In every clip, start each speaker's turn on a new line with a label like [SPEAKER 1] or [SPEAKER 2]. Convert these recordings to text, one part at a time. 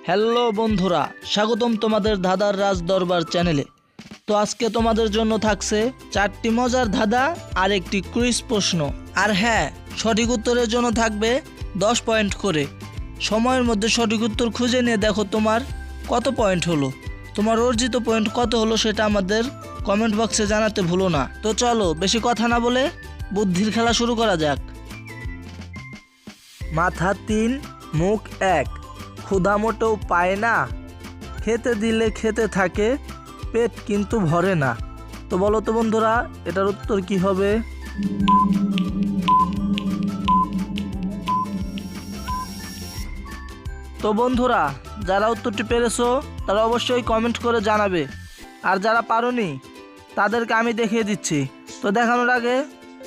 [SPEAKER 1] Hello বন্ধুরা, স্বাগতম তোমাদের ধাঁধার রাজ দরবার চ্যানেলে। তো আজকে তোমাদের জন্য থাকছে 4টি মজার ধাঁধা আর একটি কুইজ প্রশ্ন। আর হ্যাঁ, সঠিক উত্তরের জন্য থাকবে 10 পয়েন্ট করে। সময়ের মধ্যে সঠিক উত্তর খুঁজে নিয়ে দেখো তোমার কত পয়েন্ট হলো। তোমার অর্জিত পয়েন্ট কত হলো সেটা আমাদের কমেন্ট বক্সে জানাতে ভুলো না। তো চলো বেশি কথা না বলে বুদ্ধির খেলা শুরু করা যাক। মাথা 3, মুখ 1, ক্ষুধা মোটেও পায় না, খেতে দিলে খেতে থাকে, পেট কিন্তু ভরে না। তো বলো তো বন্ধুরা, এটার উত্তর কি হবে? তো বন্ধুরা, যারা উত্তরটি পেরেছো তারা অবশ্যই কমেন্ট করে জানাবে, আর যারা পারোনি তাদেরকে আমি দেখিয়ে দিচ্ছি। তো দেখানোর আগে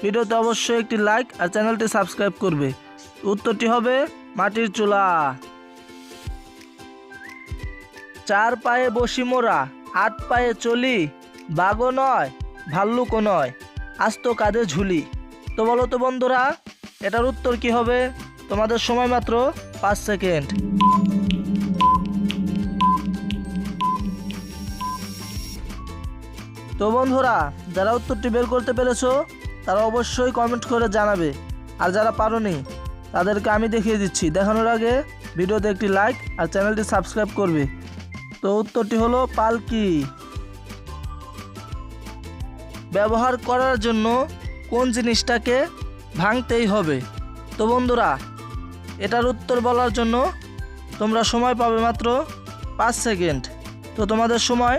[SPEAKER 1] ভিডিওতে অবশ্যই একটি লাইক আর চ্যানেলটি সাবস্ক্রাইব করবে। উত্তরটি হবে মাটির চুলা। 4 পায়ে বসি মোরা, 8 পায়ে চলি, বাঘও নয় ভাল্লুকও নয়, আস্ত কাঁধে ঝুলি। তো বলো তো বন্ধুরা, এটার উত্তর কি হবে? তোমাদের সময় মাত্র 5 সেকেন্ড। তো বন্ধুরা, যারা উত্তরটি বের করতে পেরেছো তারা অবশ্যই কমেন্ট করে জানাবে, আর যারা পারোনি তাদেরকে আমি দেখিয়ে দিচ্ছি। দেখানোর আগে ভিডিওতে একটি লাইক আর চ্যানেলটি সাবস্ক্রাইব করবে। তো উত্তরটি হলো পালকি। ব্যবহার করার জন্য কোন জিনিসটাকে ভাঙতেই হবে? তো বন্ধুরা, এটার উত্তর বলার জন্য তোমরা সময় পাবে মাত্র 5 সেকেন্ড। তো তোমাদের সময়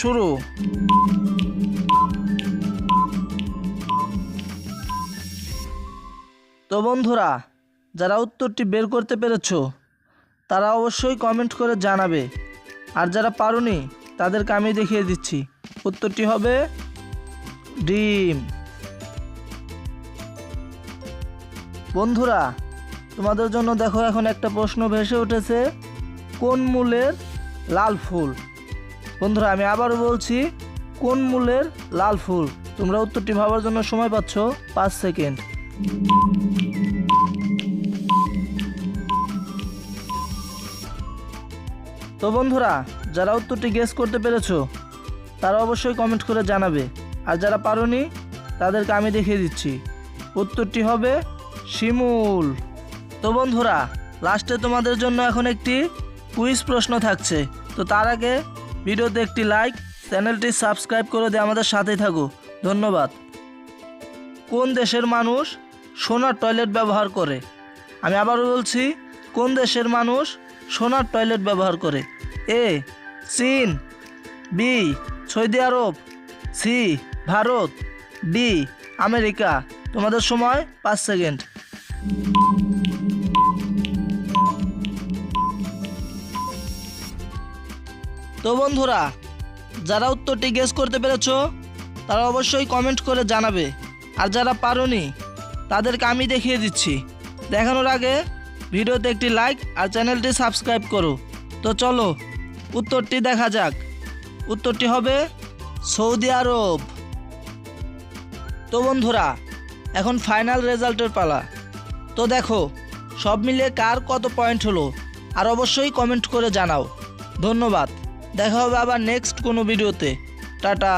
[SPEAKER 1] শুরু। তো বন্ধুরা, যারা উত্তরটি বের করতে পেরেছো তারা অবশ্যই কমেন্ট করে জানাবে, আর যারা পারোনি তাদেরকে আমি দেখিয়ে দিচ্ছি। উত্তরটি হবে ডিম। বন্ধুরা, তোমাদের জন্য দেখো এখন একটা প্রশ্ন ভেসে উঠেছে, কোন মূলের লাল ফুল? বন্ধুরা, আমি আবারও বলছি, কোন মূলের লাল ফুল? তোমরা উত্তরটি ভাবার জন্য সময় পাচ্ছ 5 সেকেন্ড। তো বন্ধুরা, যারা উত্তরটি গেস করতে পেরেছো তারা অবশ্যই কমেন্ট করে জানাবে, আর যারা পারোনি তাদেরকে আমি দেখিয়ে দিচ্ছি। উত্তরটি হবে শিমুল। তো বন্ধুরা, লাস্টে তোমাদের জন্য এখন একটি কুইজ প্রশ্ন থাকছে। তো তার আগে ভিডিওতে একটি লাইক, চ্যানেলটি সাবস্ক্রাইব করে দিয়ে আমাদের সাথেই থাকো। ধন্যবাদ। কোন দেশের মানুষ সোনার টয়লেট ব্যবহার করে? আমি আবারও বলছি, কোন দেশের মানুষ সোনার টয়লেট ব্যবহার করে? এ চীন, বি সৌদি আরব, সি ভারত, ডি আমেরিকা। তোমাদের সময় 5 সেকেন্ড। তো বন্ধুরা, যারা উত্তরটি গেস করতে পেরেছো তারা অবশ্যই কমেন্ট করে জানাবে, আর যারা পারোনি তাদেরকে আমি দেখিয়ে দিচ্ছি। দেখানোর আগে ভিডিওতে একটি লাইক আর চ্যানেলটি সাবস্ক্রাইব করো। তো চলো উত্তরটি দেখা যাক। উত্তরটি হবে সৌদি আরব। তো বন্ধুরা, এখন ফাইনাল রেজাল্টের পালা। তো দেখো সব মিলিয়ে কার কত পয়েন্ট হলো, আর অবশ্যই কমেন্ট করে জানাও। ধন্যবাদ। দেখা হবে আবার নেক্সট কোনো ভিডিওতে। টাটা।